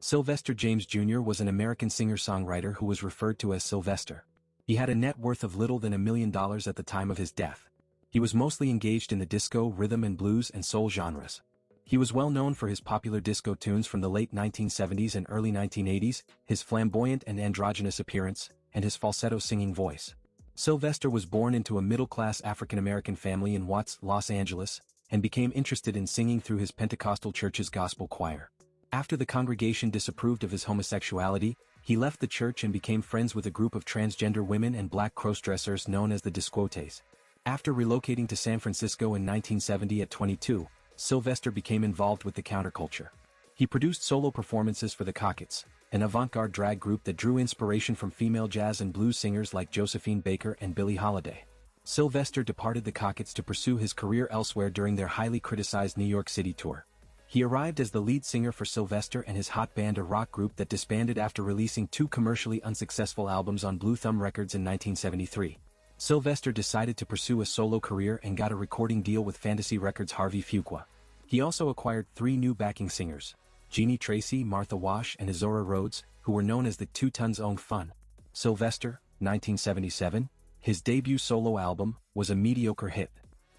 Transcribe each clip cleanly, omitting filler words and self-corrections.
Sylvester James Jr. was an American singer-songwriter who was referred to as Sylvester. He had a net worth of little than $1 million at the time of his death. He was mostly engaged in the disco, rhythm and blues and soul genres. He was well known for his popular disco tunes from the late 1970s and early 1980s, his flamboyant and androgynous appearance, and his falsetto singing voice. Sylvester was born into a middle-class African-American family in Watts, Los Angeles, and became interested in singing through his Pentecostal church's gospel choir. After the congregation disapproved of his homosexuality, he left the church and became friends with a group of transgender women and black crossdressers known as the Disques. After relocating to San Francisco in 1970 at 22, Sylvester became involved with the counterculture. He produced solo performances for the Cockets, an avant-garde drag group that drew inspiration from female jazz and blues singers like Josephine Baker and Billie Holiday. Sylvester departed the Cockets to pursue his career elsewhere during their highly criticized New York City tour. He arrived as the lead singer for Sylvester and his hot band, a rock group that disbanded after releasing 2 commercially unsuccessful albums on Blue Thumb Records in 1973. Sylvester decided to pursue a solo career and got a recording deal with Fantasy Records' Harvey Fuqua. He also acquired 3 new backing singers, Jeannie Tracy, Martha Wash and Azora Rhodes, who were known as the 2 Tons Own Fun. Sylvester, 1977, his debut solo album, was a mediocre hit.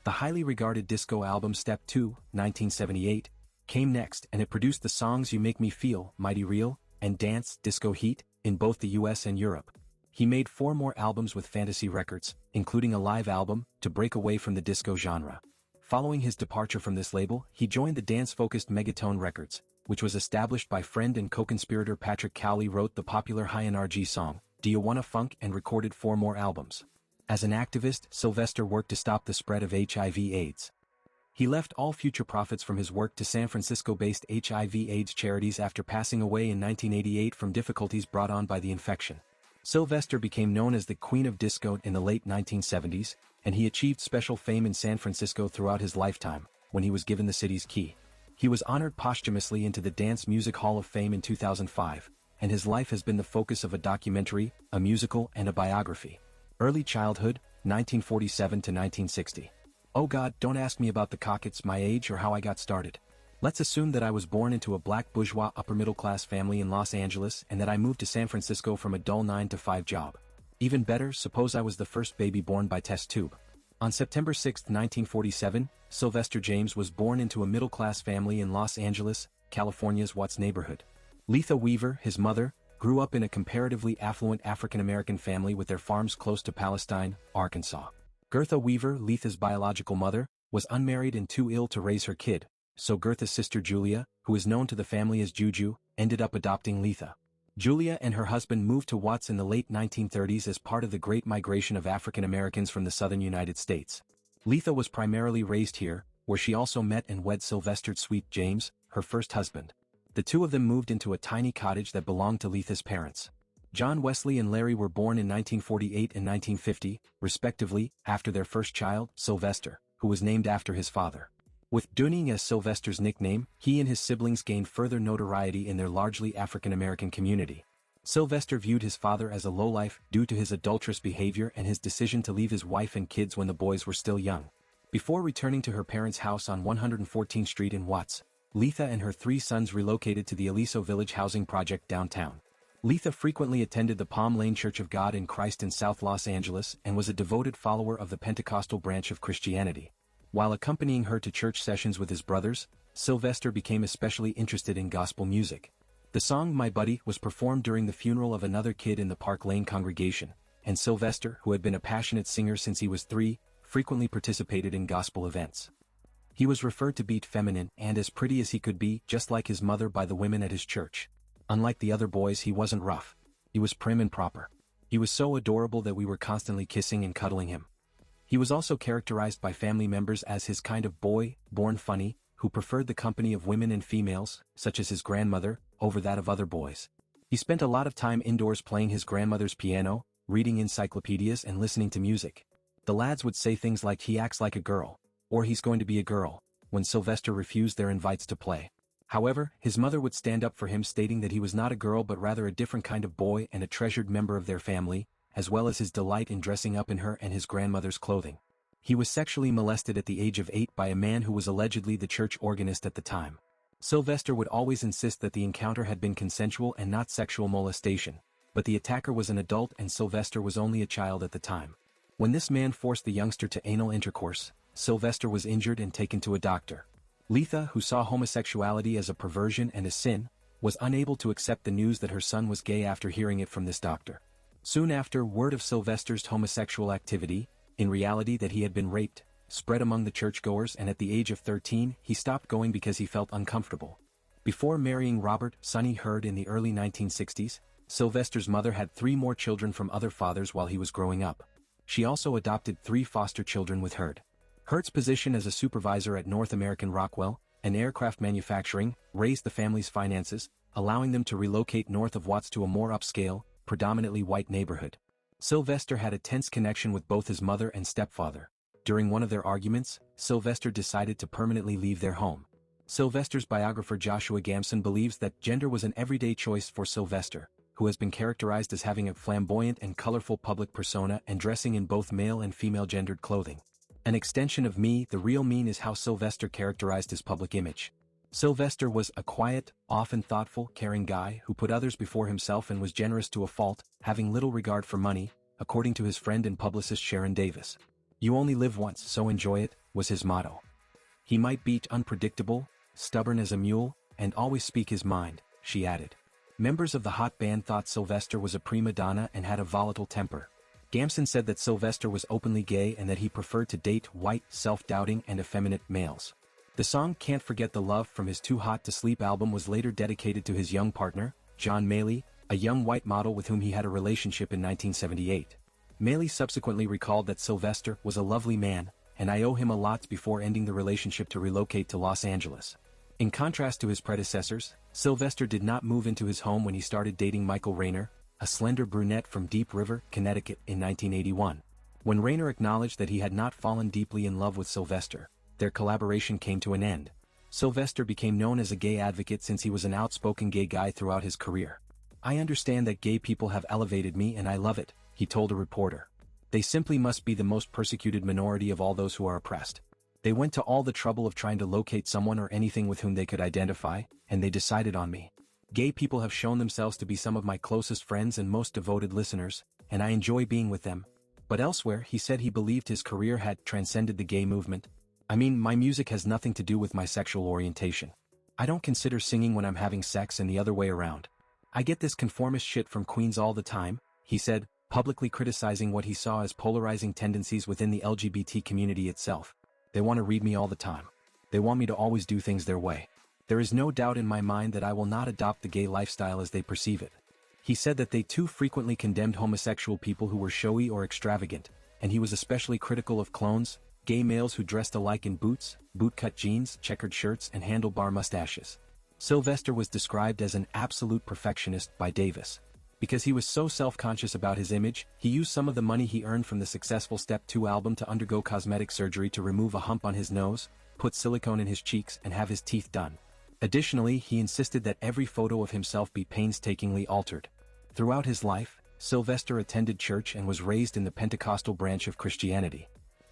The highly regarded disco album Step 2, 1978, came next and it produced the songs You Make Me Feel, Mighty Real, and Dance, Disco Heat, in both the US and Europe. He made 4 more albums with Fantasy Records, including a live album, to break away from the disco genre. Following his departure from this label, he joined the dance-focused Megatone Records, which was established by friend and co-conspirator Patrick Cowley. Wrote the popular High NRG song, Do You Wanna Funk, and recorded 4 more albums. As an activist, Sylvester worked to stop the spread of HIV/AIDS. He left all future profits from his work to San Francisco-based HIV/AIDS charities after passing away in 1988 from difficulties brought on by the infection. Sylvester became known as the Queen of Disco in the late 1970s, and he achieved special fame in San Francisco throughout his lifetime, when he was given the city's key. He was honored posthumously into the Dance Music Hall of Fame in 2005, and his life has been the focus of a documentary, a musical, and a biography. Early childhood, 1947 to 1960. Oh God, don't ask me about the Cockets, my age, or how I got started. Let's assume that I was born into a black bourgeois upper-middle-class family in Los Angeles and that I moved to San Francisco from a dull 9-to-5 job. Even better, suppose I was the first baby born by test tube. On September 6, 1947, Sylvester James was born into a middle-class family in Los Angeles, California's Watts neighborhood. Letha Weaver, his mother, grew up in a comparatively affluent African-American family with their farms close to Palestine, Arkansas. Gertha Weaver, Letha's biological mother, was unmarried and too ill to raise her kid, so Gertha's sister Julia, who is known to the family as Juju, ended up adopting Letha. Julia and her husband moved to Watts in the late 1930s as part of the Great Migration of African Americans from the southern United States. Letha was primarily raised here, where she also met and wed Sylvester's Sweet James, her first husband. The two of them moved into a tiny cottage that belonged to Letha's parents. John Wesley and Larry were born in 1948 and 1950, respectively, after their first child, Sylvester, who was named after his father. With Dunning as Sylvester's nickname, he and his siblings gained further notoriety in their largely African-American community. Sylvester viewed his father as a lowlife due to his adulterous behavior and his decision to leave his wife and kids when the boys were still young. Before returning to her parents' house on 114th Street in Watts, Letha and her 3 sons relocated to the Aliso Village housing project downtown. Letha frequently attended the Palm Lane Church of God in Christ in South Los Angeles and was a devoted follower of the Pentecostal branch of Christianity. While accompanying her to church sessions with his brothers, Sylvester became especially interested in gospel music. The song My Buddy was performed during the funeral of another kid in the Park Lane congregation, and Sylvester, who had been a passionate singer since he was 3, frequently participated in gospel events. He was referred to be feminine and as pretty as he could be, just like his mother, by the women at his church. Unlike the other boys, he wasn't rough. He was prim and proper. He was so adorable that we were constantly kissing and cuddling him. He was also characterized by family members as his kind of boy, born funny, who preferred the company of women and females, such as his grandmother, over that of other boys. He spent a lot of time indoors playing his grandmother's piano, reading encyclopedias and listening to music. The lads would say things like he acts like a girl, or he's going to be a girl, when Sylvester refused their invites to play. However, his mother would stand up for him, stating that he was not a girl but rather a different kind of boy and a treasured member of their family, as well as his delight in dressing up in her and his grandmother's clothing. He was sexually molested at the age of 8 by a man who was allegedly the church organist at the time. Sylvester would always insist that the encounter had been consensual and not sexual molestation, but the attacker was an adult and Sylvester was only a child at the time. When this man forced the youngster to anal intercourse, Sylvester was injured and taken to a doctor. Letha, who saw homosexuality as a perversion and a sin, was unable to accept the news that her son was gay after hearing it from this doctor. Soon after, word of Sylvester's homosexual activity, in reality that he had been raped, spread among the churchgoers, and at the age of 13, he stopped going because he felt uncomfortable. Before marrying Robert Sonny Hurd in the early 1960s, Sylvester's mother had 3 more children from other fathers while he was growing up. She also adopted 3 foster children with Hurd. Hurd's position as a supervisor at North American Rockwell, an aircraft manufacturing, raised the family's finances, allowing them to relocate north of Watts to a more upscale, predominantly white neighborhood. Sylvester had a tense connection with both his mother and stepfather. During one of their arguments, Sylvester decided to permanently leave their home. Sylvester's biographer Joshua Gamson believes that gender was an everyday choice for Sylvester, who has been characterized as having a flamboyant and colorful public persona and dressing in both male and female gendered clothing. An extension of Me, the Real Mean is how Sylvester characterized his public image. Sylvester was a quiet, often thoughtful, caring guy who put others before himself and was generous to a fault, having little regard for money, according to his friend and publicist Sharon Davis. "You only live once, so enjoy it," was his motto. He might be unpredictable, stubborn as a mule, and always speak his mind, she added. Members of the hot band thought Sylvester was a prima donna and had a volatile temper. Gamson said that Sylvester was openly gay and that he preferred to date white, self-doubting and effeminate males. The song Can't Forget the Love from his Too Hot to Sleep album was later dedicated to his young partner, John Maley, a young white model with whom he had a relationship in 1978. Maley subsequently recalled that Sylvester was a lovely man, and I owe him a lot before ending the relationship to relocate to Los Angeles. In contrast to his predecessors, Sylvester did not move into his home when he started dating Michael Rayner, a slender brunette from Deep River, Connecticut, in 1981. When Rayner acknowledged that he had not fallen deeply in love with Sylvester, their collaboration came to an end. Sylvester became known as a gay advocate since he was an outspoken gay guy throughout his career. "I understand that gay people have elevated me and I love it," he told a reporter. "They simply must be the most persecuted minority of all those who are oppressed. They went to all the trouble of trying to locate someone or anything with whom they could identify, and they decided on me. Gay people have shown themselves to be some of my closest friends and most devoted listeners, and I enjoy being with them." But elsewhere he said he believed his career had transcended the gay movement. "I mean, my music has nothing to do with my sexual orientation. I don't consider singing when I'm having sex and the other way around. I get this conformist shit from queens all the time," he said, publicly criticizing what he saw as polarizing tendencies within the LGBT community itself. "They want to read me all the time. They want me to always do things their way. There is no doubt in my mind that I will not adopt the gay lifestyle as they perceive it." He said that they too frequently condemned homosexual people who were showy or extravagant, and he was especially critical of clones, gay males who dressed alike in boots, bootcut jeans, checkered shirts and handlebar mustaches. Sylvester was described as an absolute perfectionist by Davis. Because he was so self-conscious about his image, he used some of the money he earned from the successful Step 2 album to undergo cosmetic surgery to remove a hump on his nose, put silicone in his cheeks and have his teeth done. Additionally, he insisted that every photo of himself be painstakingly altered. Throughout his life, Sylvester attended church and was raised in the Pentecostal branch of Christianity.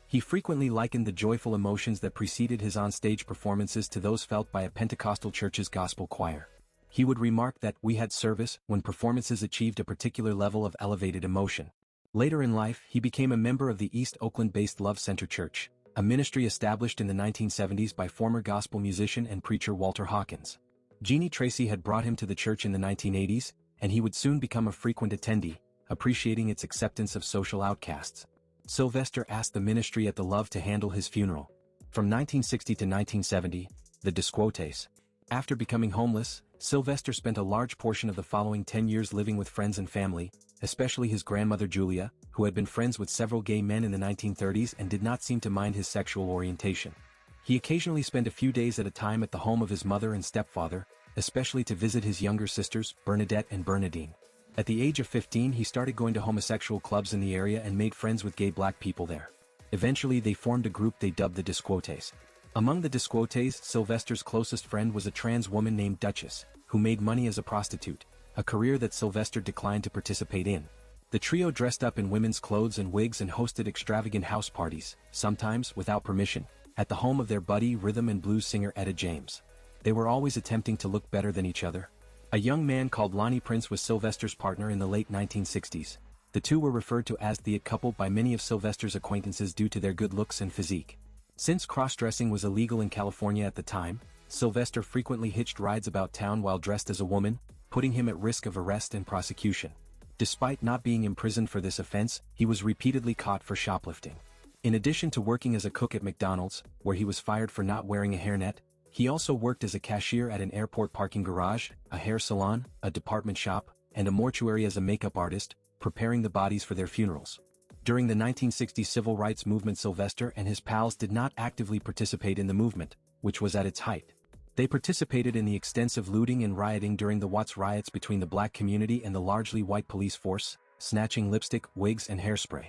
He frequently likened the joyful emotions that preceded his on-stage performances to those felt by a Pentecostal church's gospel choir. He would remark that "we had service" when performances achieved a particular level of elevated emotion. Later in life, he became a member of the East Oakland-based Love Center Church, a ministry established in the 1970s by former gospel musician and preacher Walter Hawkins. Jeannie Tracy had brought him to the church in the 1980s, and he would soon become a frequent attendee, appreciating its acceptance of social outcasts. Sylvester asked the ministry at the Love to handle his funeral. From 1960 to 1970, the Disques. After becoming homeless, Sylvester spent a large portion of the following 10 years living with friends and family, especially his grandmother Julia, who had been friends with several gay men in the 1930s and did not seem to mind his sexual orientation. He occasionally spent a few days at a time at the home of his mother and stepfather, especially to visit his younger sisters, Bernadette and Bernadine. At the age of 15 he started going to homosexual clubs in the area and made friends with gay black people there. Eventually they formed a group they dubbed the Disques. Among the Disques, Sylvester's closest friend was a trans woman named Duchess, who made money as a prostitute, a career that Sylvester declined to participate in. The trio dressed up in women's clothes and wigs and hosted extravagant house parties, sometimes without permission, at the home of their buddy rhythm and blues singer Etta James. They were always attempting to look better than each other. A young man called Lonnie Prince was Sylvester's partner in the late 1960s. The two were referred to as the It Couple by many of Sylvester's acquaintances due to their good looks and physique. Since cross-dressing was illegal in California at the time, Sylvester frequently hitched rides about town while dressed as a woman, putting him at risk of arrest and prosecution. Despite not being imprisoned for this offense, he was repeatedly caught for shoplifting. In addition to working as a cook at McDonald's, where he was fired for not wearing a hairnet, he also worked as a cashier at an airport parking garage, a hair salon, a department shop, and a mortuary as a makeup artist, preparing the bodies for their funerals. During the 1960s civil rights movement, Sylvester and his pals did not actively participate in the movement, which was at its height. They participated in the extensive looting and rioting during the Watts riots between the black community and the largely white police force, snatching lipstick, wigs and hairspray.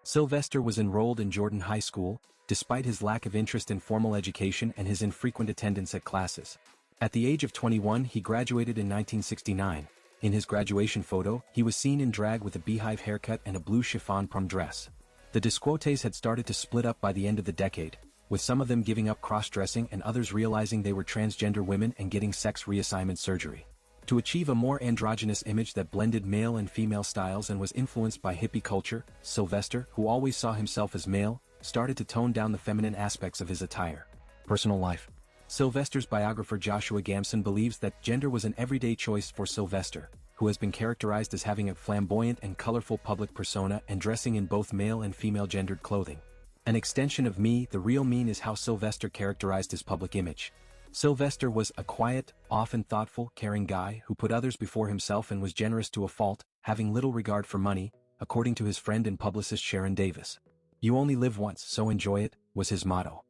Sylvester was enrolled in Jordan High School, despite his lack of interest in formal education and his infrequent attendance at classes. At the age of 21 he graduated in 1969. In his graduation photo, he was seen in drag with a beehive haircut and a blue chiffon prom dress. The Disques had started to split up by the end of the decade, with some of them giving up cross-dressing and others realizing they were transgender women and getting sex reassignment surgery. To achieve a more androgynous image that blended male and female styles and was influenced by hippie culture, Sylvester, who always saw himself as male, started to tone down the feminine aspects of his attire. Personal life. Sylvester's biographer Joshua Gamson believes that gender was an everyday choice for Sylvester, who has been characterized as having a flamboyant and colorful public persona and dressing in both male and female gendered clothing. An extension of Me, the Real Mean is how Sylvester characterized his public image. Sylvester was a quiet, often thoughtful, caring guy who put others before himself and was generous to a fault, having little regard for money, according to his friend and publicist Sharon Davis. "You only live once, so enjoy it," was his motto.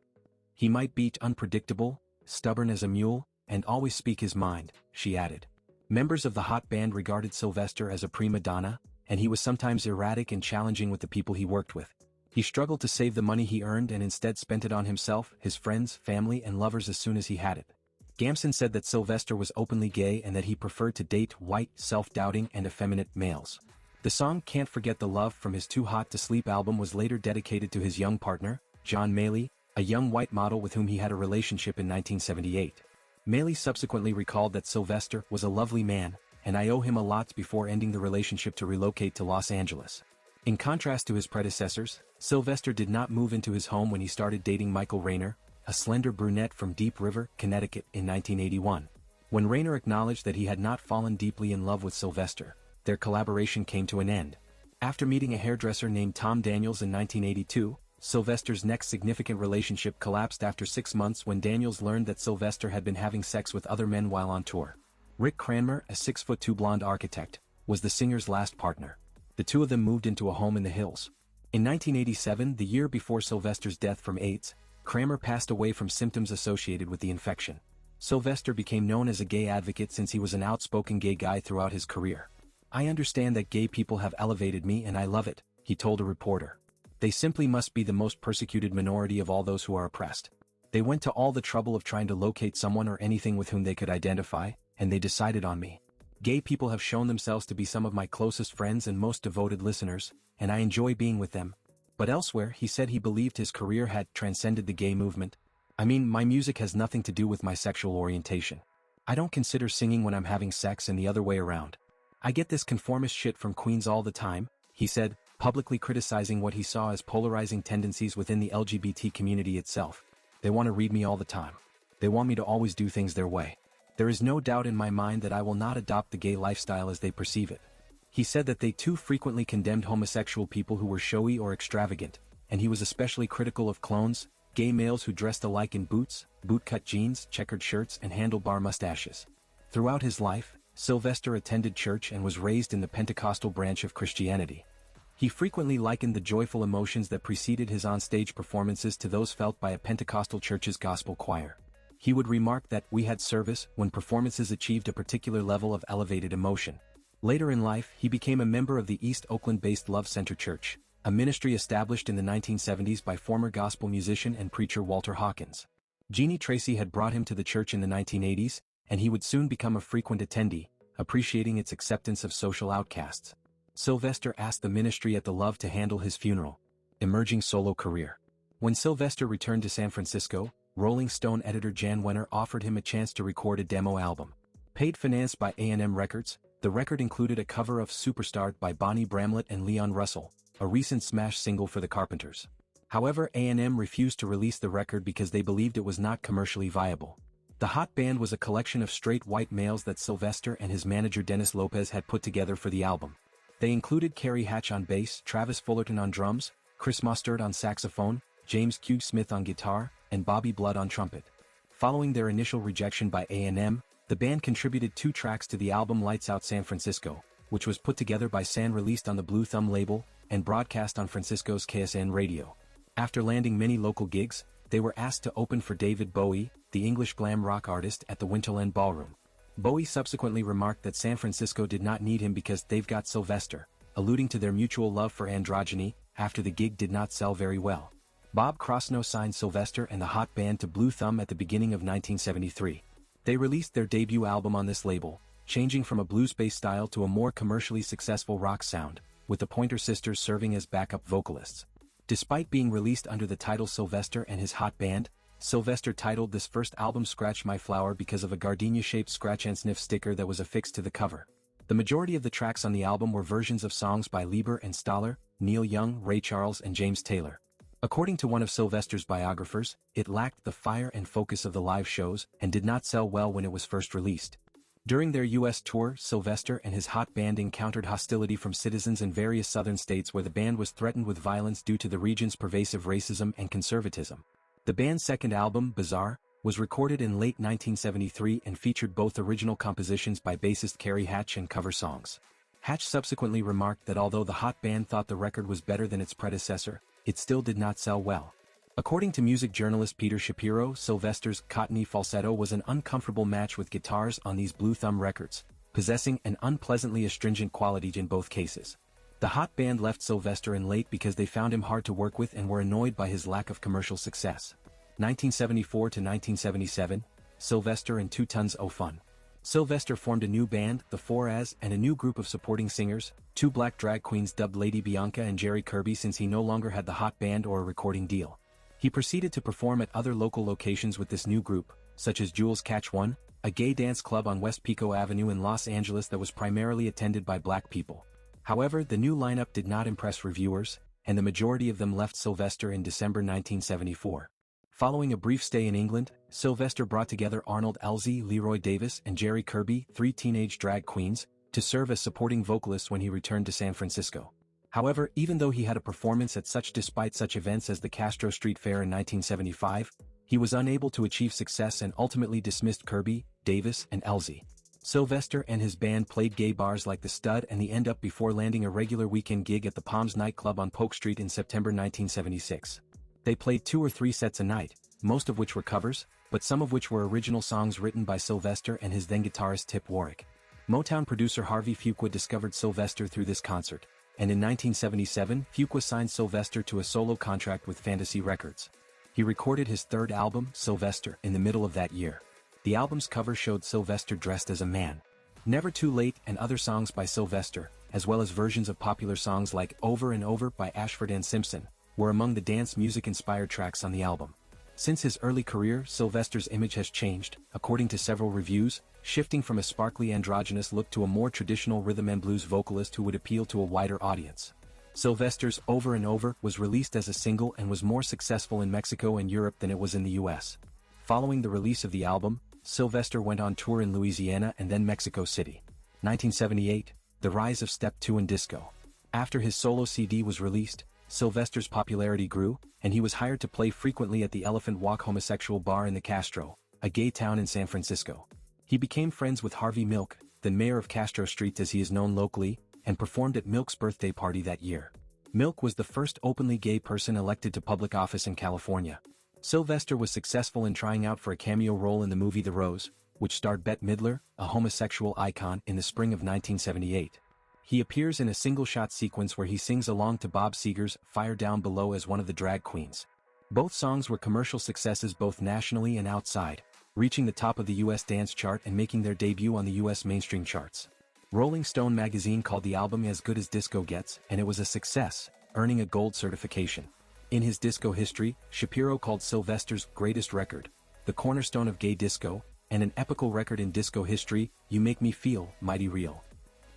He might be unpredictable, stubborn as a mule, and always speak his mind, she added. Members of the hot band regarded Sylvester as a prima donna, and he was sometimes erratic and challenging with the people he worked with. He struggled to save the money he earned and instead spent it on himself, his friends, family and lovers as soon as he had it. Gamson said that Sylvester was openly gay and that he preferred to date white, self-doubting and effeminate males. The song Can't Forget the Love from his Too Hot to Sleep album was later dedicated to his young partner, John Maley, a young white model with whom he had a relationship in 1978. Maley subsequently recalled that Sylvester was a lovely man, and I owe him a lot before ending the relationship to relocate to Los Angeles. In contrast to his predecessors, Sylvester did not move into his home when he started dating Michael Rayner, a slender brunette from Deep River, Connecticut, in 1981. When Rayner acknowledged that he had not fallen deeply in love with Sylvester, their collaboration came to an end. After meeting a hairdresser named Tom Daniels in 1982, Sylvester's next significant relationship collapsed after 6 months when Daniels learned that Sylvester had been having sex with other men while on tour. Rick Cranmer, a 6'2" blonde architect, was the singer's last partner. The two of them moved into a home in the hills. In 1987, the year before Sylvester's death from AIDS, Cranmer passed away from symptoms associated with the infection. Sylvester became known as a gay advocate since he was an outspoken gay guy throughout his career. "I understand that gay people have elevated me and I love it," he told a reporter. "They simply must be the most persecuted minority of all those who are oppressed. They went to all the trouble of trying to locate someone or anything with whom they could identify, and they decided on me. Gay people have shown themselves to be some of my closest friends and most devoted listeners, and I enjoy being with them." But elsewhere he said he believed his career had transcended the gay movement. "I mean, my music has nothing to do with my sexual orientation. I don't consider singing when I'm having sex and the other way around. I get this conformist shit from queens all the time," he said, publicly criticizing what he saw as polarizing tendencies within the LGBT community itself. "They want to read me all the time. They want me to always do things their way. There is no doubt in my mind that I will not adopt the gay lifestyle as they perceive it." He said that they too frequently condemned homosexual people who were showy or extravagant, and he was especially critical of clones, gay males who dressed alike in boots, bootcut jeans, checkered shirts and handlebar mustaches. Throughout his life, Sylvester attended church and was raised in the Pentecostal branch of Christianity. He frequently likened the joyful emotions that preceded his on-stage performances to those felt by a Pentecostal church's gospel choir. He would remark that "we had service" when performances achieved a particular level of elevated emotion. Later in life, he became a member of the East Oakland-based Love Center Church, a ministry established in the 1970s by former gospel musician and preacher Walter Hawkins. Jeannie Tracy had brought him to the church in the 1980s, and he would soon become a frequent attendee, appreciating its acceptance of social outcasts. Sylvester asked the ministry at the Love to handle his funeral. Emerging solo career. When Sylvester returned to San Francisco, Rolling Stone editor Jan Wenner offered him a chance to record a demo album. Paid financed by A&M Records, the record included a cover of Superstar by Bonnie Bramlett and Leon Russell, a recent smash single for the Carpenters. However, A&M refused to release the record because they believed it was not commercially viable. The Hot Band was a collection of straight white males that Sylvester and his manager Dennis Lopez had put together for the album. They included Carrie Hatch on bass, Travis Fullerton on drums, Chris Mustard on saxophone, James Q. Smith on guitar, and Bobby Blood on trumpet. Following their initial rejection by A&M, the band contributed 2 tracks to the album Lights Out San Francisco, which was put together by San, released on the Blue Thumb label, and broadcast on Francisco's KSN radio. After landing many local gigs, they were asked to open for David Bowie, the English glam rock artist, at the Winterland Ballroom. Bowie subsequently remarked that San Francisco did not need him because they've got Sylvester, alluding to their mutual love for androgyny. After the gig did not sell very well, Bob Crosno signed Sylvester and the Hot Band to Blue Thumb at the beginning of 1973. They released their debut album on this label, changing from a blues-based style to a more commercially successful rock sound, with the Pointer Sisters serving as backup vocalists. Despite being released under the title Sylvester and his Hot Band, Sylvester titled this first album Scratch My Flower because of a gardenia-shaped scratch and sniff sticker that was affixed to the cover. The majority of the tracks on the album were versions of songs by Lieber and Stoller, Neil Young, Ray Charles and James Taylor. According to one of Sylvester's biographers, it lacked the fire and focus of the live shows and did not sell well when it was first released. During their U.S. tour, Sylvester and his Hot Band encountered hostility from citizens in various southern states where the band was threatened with violence due to the region's pervasive racism and conservatism. The band's second album, Bizarre, was recorded in late 1973 and featured both original compositions by bassist Carrie Hatch and cover songs. Hatch subsequently remarked that although the Hot Band thought the record was better than its predecessor, it still did not sell well. According to music journalist Peter Shapiro, Sylvester's cottony falsetto was an uncomfortable match with guitars on these Blue Thumb records, possessing an unpleasantly astringent quality in both cases. The Hot Band left Sylvester in late because they found him hard to work with and were annoyed by his lack of commercial success. 1974 to 1977, Sylvester and 2 Tons O' Fun. Sylvester formed a new band, the 4As, and a new group of supporting singers, 2 black drag queens dubbed Lady Bianca and Jerry Kirby, since he no longer had the Hot Band or a recording deal. He proceeded to perform at other local locations with this new group, such as Jules Catch One, a gay dance club on West Pico Avenue in Los Angeles that was primarily attended by black people. However, the new lineup did not impress reviewers, and the majority of them left Sylvester in December 1974. Following a brief stay in England, Sylvester brought together Arnold Elzie, Leroy Davis and Jerry Kirby, 3 teenage drag queens, to serve as supporting vocalists when he returned to San Francisco. However, even though he had a performance despite such events as the Castro Street Fair in 1975, he was unable to achieve success and ultimately dismissed Kirby, Davis and Elzie. Sylvester and his band played gay bars like the Stud and the End Up before landing a regular weekend gig at the Palms nightclub on Polk Street in September 1976. They played 2 or 3 sets a night, most of which were covers, but some of which were original songs written by Sylvester and his then guitarist Tip Warwick. Motown producer Harvey Fuqua discovered Sylvester through this concert, and in 1977 Fuqua signed Sylvester to a solo contract with Fantasy Records. He recorded his 3rd album, Sylvester, in the middle of that year. The album's cover showed Sylvester dressed as a man. Never Too Late and other songs by Sylvester, as well as versions of popular songs like Over and Over by Ashford and Simpson, were among the dance music-inspired tracks on the album. Since his early career, Sylvester's image has changed, according to several reviews, shifting from a sparkly androgynous look to a more traditional rhythm and blues vocalist who would appeal to a wider audience. Sylvester's Over and Over was released as a single and was more successful in Mexico and Europe than it was in the US. Following the release of the album, Sylvester went on tour in Louisiana and then Mexico City. 1978, The Rise of Step 2 and Disco. After his solo CD was released, Sylvester's popularity grew, and he was hired to play frequently at the Elephant Walk homosexual bar in the Castro, a gay town in San Francisco. He became friends with Harvey Milk, then mayor of Castro Street as he is known locally, and performed at Milk's birthday party that year. Milk was the first openly gay person elected to public office in California. Sylvester was successful in trying out for a cameo role in the movie The Rose, which starred Bette Midler, a homosexual icon, in the spring of 1978. He appears in a single-shot sequence where he sings along to Bob Seger's Fire Down Below as one of the drag queens. Both songs were commercial successes both nationally and outside, reaching the top of the U.S. dance chart and making their debut on the U.S. mainstream charts. Rolling Stone magazine called the album As Good as Disco Gets, and it was a success, earning a gold certification. In his disco history, Shapiro called Sylvester's greatest record the cornerstone of gay disco, and an epical record in disco history, You Make Me Feel Mighty Real.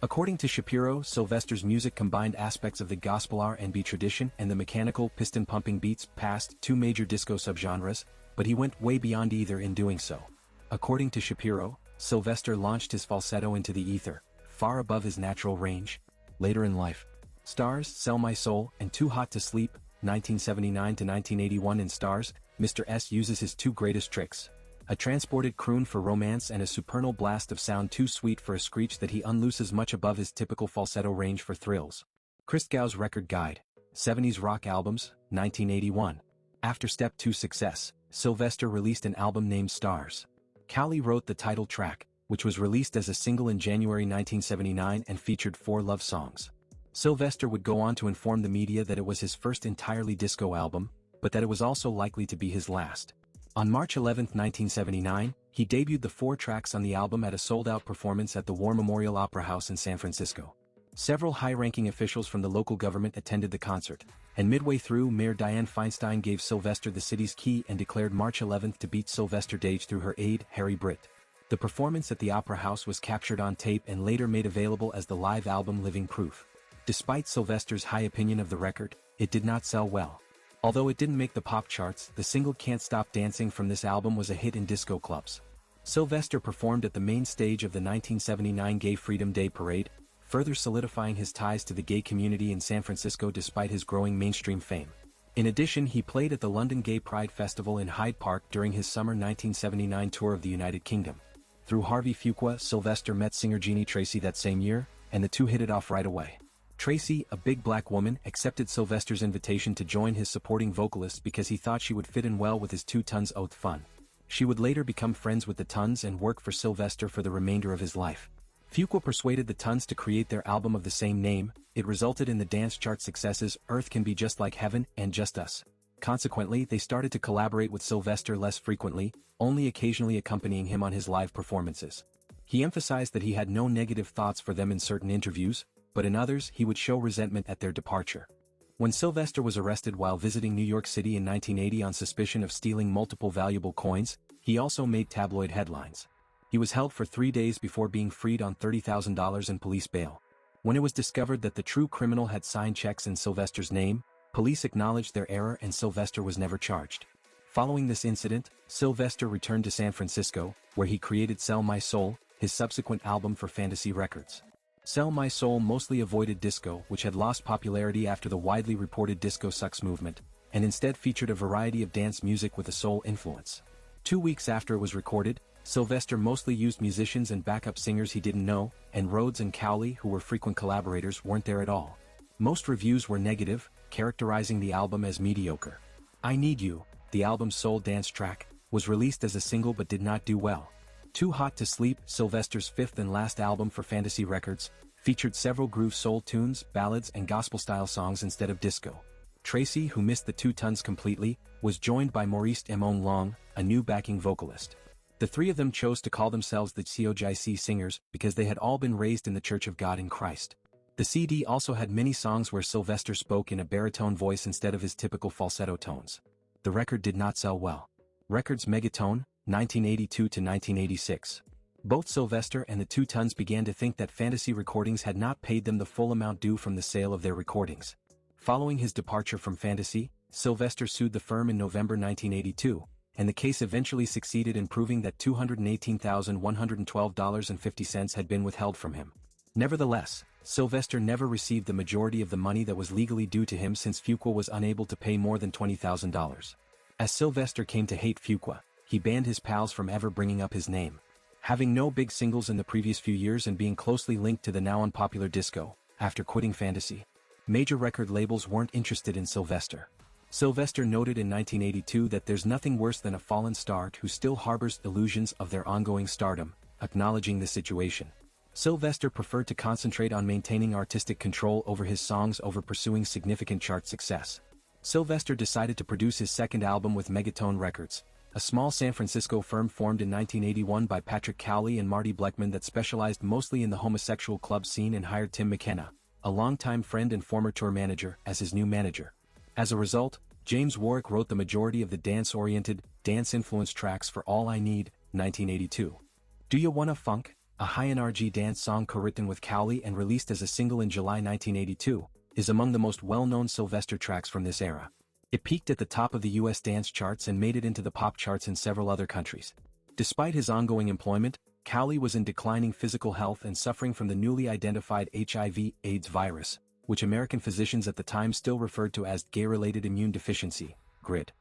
According to Shapiro, Sylvester's music combined aspects of the gospel R&B tradition and the mechanical, piston-pumping beats past two major disco subgenres, but he went way beyond either in doing so. According to Shapiro, Sylvester launched his falsetto into the ether, far above his natural range. Later in life, Stars, Sell My Soul, and Too Hot to Sleep, 1979 to 1981 in Stars, Mr. S uses his two greatest tricks. A transported croon for romance and a supernal blast of sound too sweet for a screech that he unlooses much above his typical falsetto range for thrills. Christgau's Record Guide, 70s Rock Albums, 1981. After Step 2 success, Sylvester released an album named Stars. Cowley wrote the title track, which was released as a single in January 1979 and featured 4 love songs. Sylvester would go on to inform the media that it was his first entirely disco album, but that it was also likely to be his last. On March 11, 1979, he debuted the 4 tracks on the album at a sold-out performance at the War Memorial Opera House in San Francisco. Several high-ranking officials from the local government attended the concert, and midway through, Mayor Dianne Feinstein gave Sylvester the city's key and declared March 11 to beat Sylvester Dage through her aide, Harry Britt. The performance at the Opera House was captured on tape and later made available as the live album Living Proof. Despite Sylvester's high opinion of the record, it did not sell well. Although it didn't make the pop charts, the single Can't Stop Dancing from this album was a hit in disco clubs. Sylvester performed at the main stage of the 1979 Gay Freedom Day Parade, further solidifying his ties to the gay community in San Francisco despite his growing mainstream fame. In addition, he played at the London Gay Pride Festival in Hyde Park during his summer 1979 tour of the United Kingdom. Through Harvey Fuqua, Sylvester met singer Jeannie Tracy that same year, and the two hit it off right away. Tracy, a big black woman, accepted Sylvester's invitation to join his supporting vocalist because he thought she would fit in well with his Two Tons oath fun. She would later become friends with the Tons and work for Sylvester for the remainder of his life. Fuqua persuaded the Tons to create their album of the same name. It resulted in the dance chart successes Earth Can Be Just Like Heaven and Just Us. Consequently, they started to collaborate with Sylvester less frequently, only occasionally accompanying him on his live performances. He emphasized that he had no negative thoughts for them in certain interviews, but in others he would show resentment at their departure. When Sylvester was arrested while visiting New York City in 1980 on suspicion of stealing multiple valuable coins, he also made tabloid headlines. He was held for 3 days before being freed on $30,000 in police bail. When it was discovered that the true criminal had signed checks in Sylvester's name, police acknowledged their error and Sylvester was never charged. Following this incident, Sylvester returned to San Francisco, where he created Sell My Soul, his subsequent album for Fantasy Records. Sell My Soul mostly avoided disco, which had lost popularity after the widely reported disco sucks movement, and instead featured a variety of dance music with a soul influence. 2 weeks after it was recorded, Sylvester mostly used musicians and backup singers he didn't know, and Rhodes and Cowley, who were frequent collaborators, weren't there at all. Most reviews were negative, characterizing the album as mediocre. I Need You, the album's soul dance track, was released as a single but did not do well. Too Hot to Sleep, Sylvester's fifth and last album for Fantasy Records, featured several groove soul tunes, ballads and gospel-style songs instead of disco. Tracy, who missed the Two Tons completely, was joined by Maurice Emon Long, a new backing vocalist. The three of them chose to call themselves the COGIC Singers because they had all been raised in the Church of God in Christ. The CD also had many songs where Sylvester spoke in a baritone voice instead of his typical falsetto tones. The record did not sell well. Records Megatone, 1982 to 1986. Both Sylvester and the Two Tons began to think that Fantasy Recordings had not paid them the full amount due from the sale of their recordings. Following his departure from Fantasy, Sylvester sued the firm in November 1982, and the case eventually succeeded in proving that $218,112.50 had been withheld from him. Nevertheless, Sylvester never received the majority of the money that was legally due to him since Fuqua was unable to pay more than $20,000. As Sylvester came to hate Fuqua, he banned his pals from ever bringing up his name. Having no big singles in the previous few years and being closely linked to the now unpopular disco, after quitting Fantasy, major record labels weren't interested in Sylvester. Sylvester noted in 1982 that there's nothing worse than a fallen star who still harbors illusions of their ongoing stardom, acknowledging the situation. Sylvester preferred to concentrate on maintaining artistic control over his songs over pursuing significant chart success. Sylvester decided to produce his second album with Megatone Records, a small San Francisco firm formed in 1981 by Patrick Cowley and Marty Bleckman that specialized mostly in the homosexual club scene and hired Tim McKenna, a longtime friend and former tour manager, as his new manager. As a result, James Warwick wrote the majority of the dance-oriented, dance-influenced tracks for All I Need, 1982. Do You Wanna Funk, a high-energy dance song co-written with Cowley and released as a single in July 1982, is among the most well-known Sylvester tracks from this era. It peaked at the top of the US dance charts and made it into the pop charts in several other countries. Despite his ongoing employment, Cowley was in declining physical health and suffering from the newly identified HIV/AIDS virus, which American physicians at the time still referred to as gay-related immune deficiency, GRID.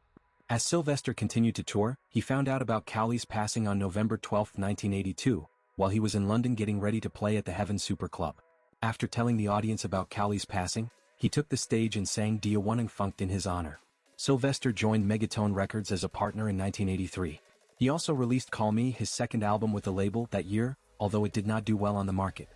As Sylvester continued to tour, he found out about Cowley's passing on November 12, 1982, while he was in London getting ready to play at the Heaven Super Club. After telling the audience about Cowley's passing, he took the stage and sang Do You Wanna Funk in his honor. Sylvester joined Megatone Records as a partner in 1983. He also released Call Me, his second album with the label, that year, although it did not do well on the market.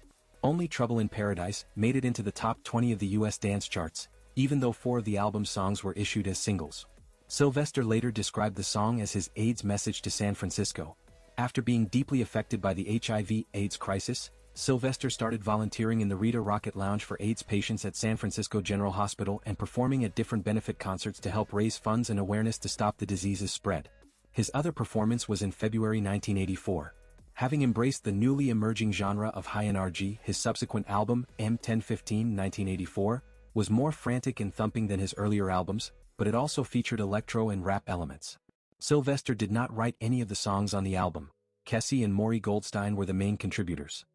Only Trouble in Paradise made it into the top 20 of the US dance charts, even though 4 of the album's songs were issued as singles. Sylvester later described the song as his AIDS message to San Francisco. After being deeply affected by the HIV/AIDS crisis, Sylvester started volunteering in the Rita Rocket Lounge for AIDS patients at San Francisco General Hospital and performing at different benefit concerts to help raise funds and awareness to stop the disease's spread. His other performance was in February 1984. Having embraced the newly emerging genre of high energy, his subsequent album, M1015 1984, was more frantic and thumping than his earlier albums, but it also featured electro and rap elements. Sylvester did not write any of the songs on the album. Kessie and Maury Goldstein were the main contributors.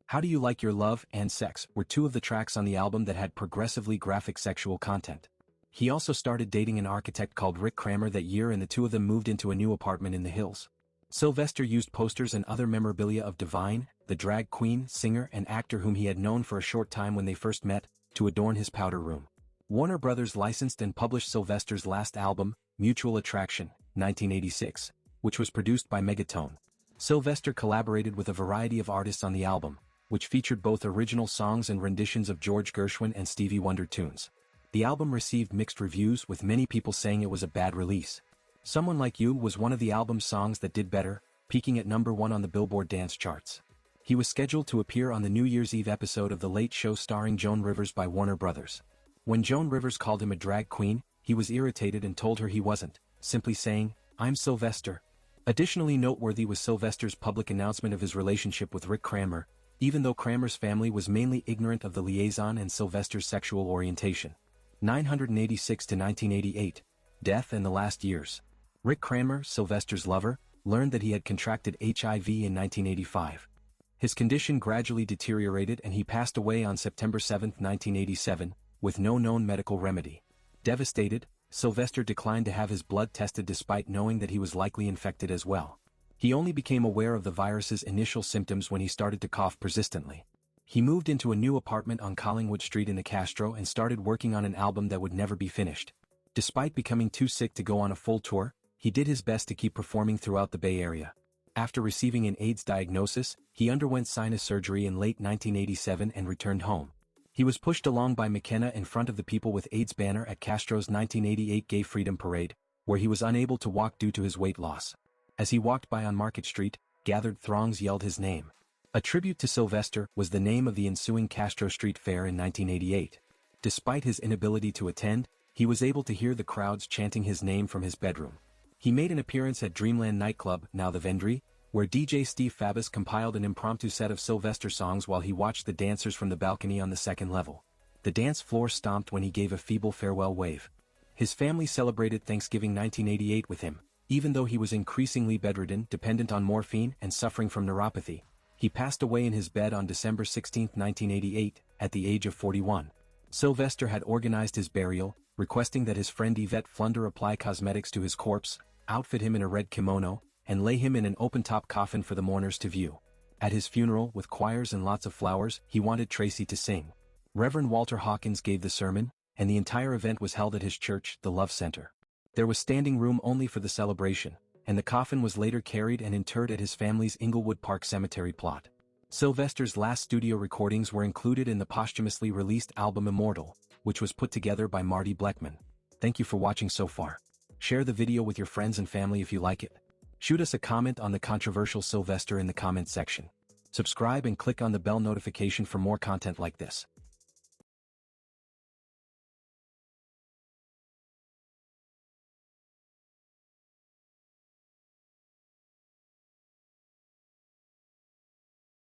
How Do You Like Your Love and Sex were 2 of the tracks on the album that had progressively graphic sexual content. He also started dating an architect called Rick Kramer that year, and the 2 of them moved into a new apartment in the hills. Sylvester used posters and other memorabilia of Divine, the drag queen, singer and actor whom he had known for a short time when they first met, to adorn his powder room. Warner Brothers licensed and published Sylvester's last album, Mutual Attraction, 1986, which was produced by Megatone. Sylvester collaborated with a variety of artists on the album, which featured both original songs and renditions of George Gershwin and Stevie Wonder tunes. The album received mixed reviews, with many people saying it was a bad release. Someone Like You was one of the album's songs that did better, peaking at number 1 on the Billboard dance charts. He was scheduled to appear on the New Year's Eve episode of The Late Show starring Joan Rivers by Warner Brothers. When Joan Rivers called him a drag queen, he was irritated and told her he wasn't, simply saying, "I'm Sylvester." Additionally noteworthy was Sylvester's public announcement of his relationship with Rick Kramer, even though Kramer's family was mainly ignorant of the liaison and Sylvester's sexual orientation. 986 to 1988, Death and the Last Years. Rick Kramer, Sylvester's lover, learned that he had contracted HIV in 1985. His condition gradually deteriorated and he passed away on September 7, 1987, with no known medical remedy. Devastated, Sylvester declined to have his blood tested despite knowing that he was likely infected as well. He only became aware of the virus's initial symptoms when he started to cough persistently. He moved into a new apartment on Collingwood Street in the Castro and started working on an album that would never be finished. Despite becoming too sick to go on a full tour, he did his best to keep performing throughout the Bay Area. After receiving an AIDS diagnosis, he underwent sinus surgery in late 1987 and returned home. He was pushed along by McKenna in front of the People with AIDS banner at Castro's 1988 Gay Freedom Parade, where he was unable to walk due to his weight loss. As he walked by on Market Street, gathered throngs yelled his name. A tribute to Sylvester was the name of the ensuing Castro Street Fair in 1988. Despite his inability to attend, he was able to hear the crowds chanting his name from his bedroom. He made an appearance at Dreamland nightclub, now the Vendry, where DJ Steve Fabus compiled an impromptu set of Sylvester songs while he watched the dancers from the balcony on the second level. The dance floor stomped when he gave a feeble farewell wave. His family celebrated Thanksgiving 1988 with him. Even though he was increasingly bedridden, dependent on morphine, and suffering from neuropathy, he passed away in his bed on December 16, 1988, at the age of 41. Sylvester had organized his burial, requesting that his friend Yvette Flunder apply cosmetics to his corpse, outfit him in a red kimono, and lay him in an open-top coffin for the mourners to view. At his funeral, with choirs and lots of flowers, he wanted Tracy to sing. Reverend Walter Hawkins gave the sermon, and the entire event was held at his church, the Love Center. There was standing room only for the celebration, and the coffin was later carried and interred at his family's Inglewood Park Cemetery plot. Sylvester's last studio recordings were included in the posthumously released album Immortal, which was put together by Marty Bleckman. Thank you for watching so far. Share the video with your friends and family if you like it. Shoot us a comment on the controversial Sylvester in the comment section. Subscribe and click on the bell notification for more content like this.